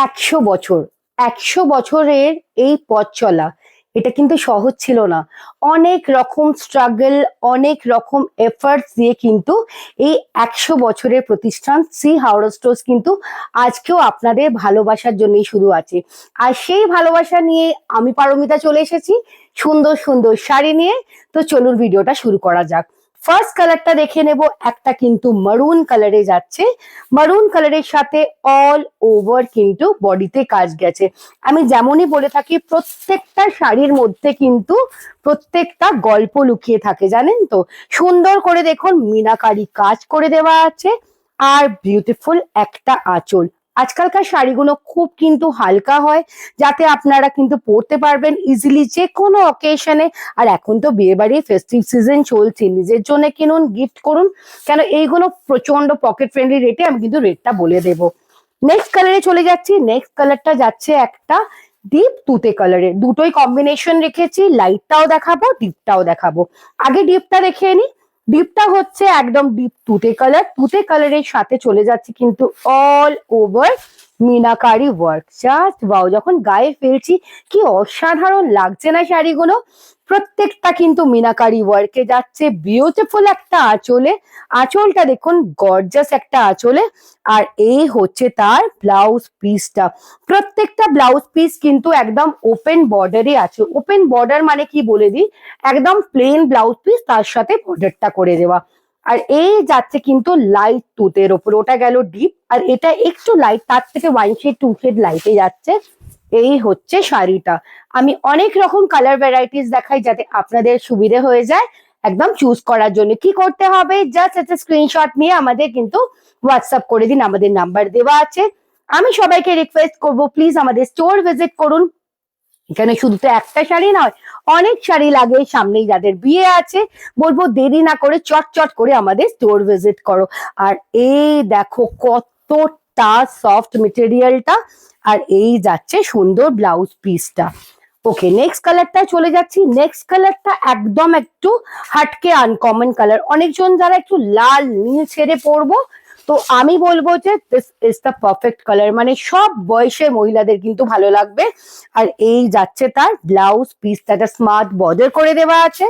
100 বছর, 100 বছরের এই পথ চলা, এটা কিন্তু সহজ ছিল না। অনেক রকম স্ট্রাগল, অনেক রকম এফার্টস দিয়ে কিন্তু এই 100 বছরের প্রতিষ্ঠান শ্রী হাওড়া স্টোর্স কিন্তু আজকেও আপনাদের ভালোবাসার জন্যই শুধু আছে। আর সেই ভালোবাসা নিয়ে আমি পারমিতা চলে এসেছি সুন্দর সুন্দর শাড়ি নিয়ে। তো চলুন ভিডিওটা শুরু করা যাক। ফার্স্ট কালারটা দেখে নেব, একটা কিন্তু মারুন কালারে যাচ্ছে। মারুন কালারের সাথে অল ওভার কিন্তু বডিতে কাজ গেছে। আমি যেমনই বলে থাকি, প্রত্যেকটা শাড়ির মধ্যে কিন্তু প্রত্যেকটা গল্প লুকিয়ে থাকে, জানেন তো। সুন্দর করে দেখুন মিনাকারি কাজ করে দেওয়া আছে, আর বিউটিফুল একটা আঁচল। আজকালকার শাড়িগুলো খুব কিন্তু হালকা হয়, যাতে আপনারা কিন্তু পরতে পারবেন ইজিলি যে কোনো অকেশনে। আর এখন তো বিয়ে বাড়ি ফেস্টিভ সিজন চলছে, নিজের জন্য কিনুন, গিফট করুন, কেন এইগুলো প্রচন্ড পকেট ফ্রেন্ডলি রেটে। আমি কিন্তু রেটটা বলে দেবো। নেক্সট কালারে চলে যাচ্ছি। নেক্সট কালারটা যাচ্ছে একটা ডিপ তুতে কালারের, দুটোই কম্বিনেশন রেখেছি, লাইটটাও দেখাবো ডিপটাও দেখাবো। আগে ডিপটা দেখে নি। ডিপটা হচ্ছে একদম ডিপ তুতে কালার। তুতে কালারের সাথে চলে যাচ্ছে কিন্তু all over meenakari work. Just wow, যখন গায়ে ফেলছি কি অসাধারণ লাগছে না শাড়িগুলো। প্রত্যেকটা কিন্তু মিনাকারি ওয়ার্কে যাচ্ছে, বিউটিফুল একটা আঁচলে। আঁচলটা দেখুন গর্জাস একটা আঁচলে। আর এই হচ্ছে তার ব্লাউজ পিসটা। প্রত্যেকটা ব্লাউজ পিস কিন্তু একদম ওপেন বর্ডারে আছে। ওপেন বর্ডার মানে কি বলে দিই, একদম প্লেন ব্লাউজ পিস, তার সাথে বর্ডারটা করে দেওয়া। আর এই যাচ্ছে কিন্তু লাইট তুতের ওপর, ওটা গেল ডিপ, আর এটা একটু লাইট, তার থেকে 1 শেড 2 শেড লাইটে যাচ্ছে। এই হচ্ছে শাড়িটা। আমি অনেক রকম কালার ভ্যারাইটিস দেখাই যাতে আপনাদের সুবিধে হয়ে যায় একদম চুজ করার জন্য। কি করতে হবে, জাস্ট একটা স্ক্রিনশট নিয়ে আমাদের কিন্তু হোয়াটসঅ্যাপ করে দিন, আমাদের নাম্বার দেওয়া আছে। আমি সবাইকে রিকোয়েস্ট করব, প্লিজ আমাদের স্টোর ভিজিট করুন। এখানে শুধু তো একটা শাড়ি নয়, অনেক শাড়ি লাগে। সামনেই যাদের বিয়ে আছে, বলবো দেরি না করে চট চট করে আমাদের স্টোর ভিজিট করো। আর এই দেখো কতটা সফট মেটেরিয়ালটা, আর এই যাচ্ছে সুন্দর ব্লাউজ পিসটা। ওকে, নেক্সট কালারটা চলে যাচ্ছি। নেক্সট কালারটা একদম একটু হাটকে আনকমন কালার। অনেকজন যারা একটু লাল নীল ছেড়ে পরবো, তো আমি বলবো যে this is the perfect colour, মানে সব বয়সের মহিলাদের কিন্তু ভালো লাগবে। আর এই যাচ্ছে তার ব্লাউজ পিসটা, স্মার্ট বর্ডার করে দেওয়া আছে।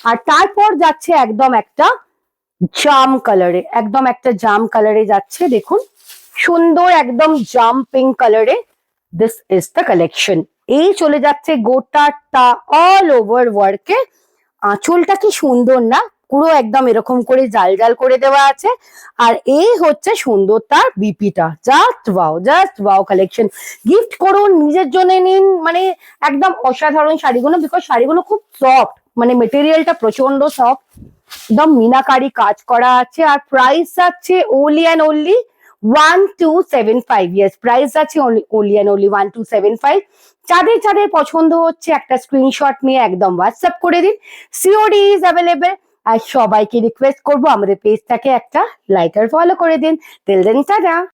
আর তারপর যাচ্ছে একদম একটা জাম কালারে, একদম একটা জাম কালারে যাচ্ছে, দেখুন সুন্দর একদম জাম পিঙ্ক কালারে। This is the collection. এই চলে যাচ্ছে গোটাটা অল ওভার ওয়ার্কে। আঁচলটা কি সুন্দর না, পুরো একদম এরকম করে জাল জাল করে দেওয়া আছে। আর এই হচ্ছে সুন্দর তার বিপিটা। Just wow collection. গিফট করুন, নিজের জন্য নিন, মানে একদম অসাধারণ শাড়িগুলো। বিকজ শাড়িগুলো খুব সফট, মানে মেটেরিয়ালটা প্রচন্ড সফট, একদম মিনাকারি কাজ করা আছে। আর প্রাইস আছে only and only 1275। Yes, price আছে ওনলি অ্যান্ড ওনলি 1275। যাদের যাদের পছন্দ হচ্ছে একটা স্ক্রিনশট নিয়ে একদম হোয়াটসঅ্যাপ করে দিন। COD is available. আর সবাইকে রিকোয়েস্ট করবো আমাদের পেজটাকে একটা লাইক আর ফলো করে দিন। Till then tata.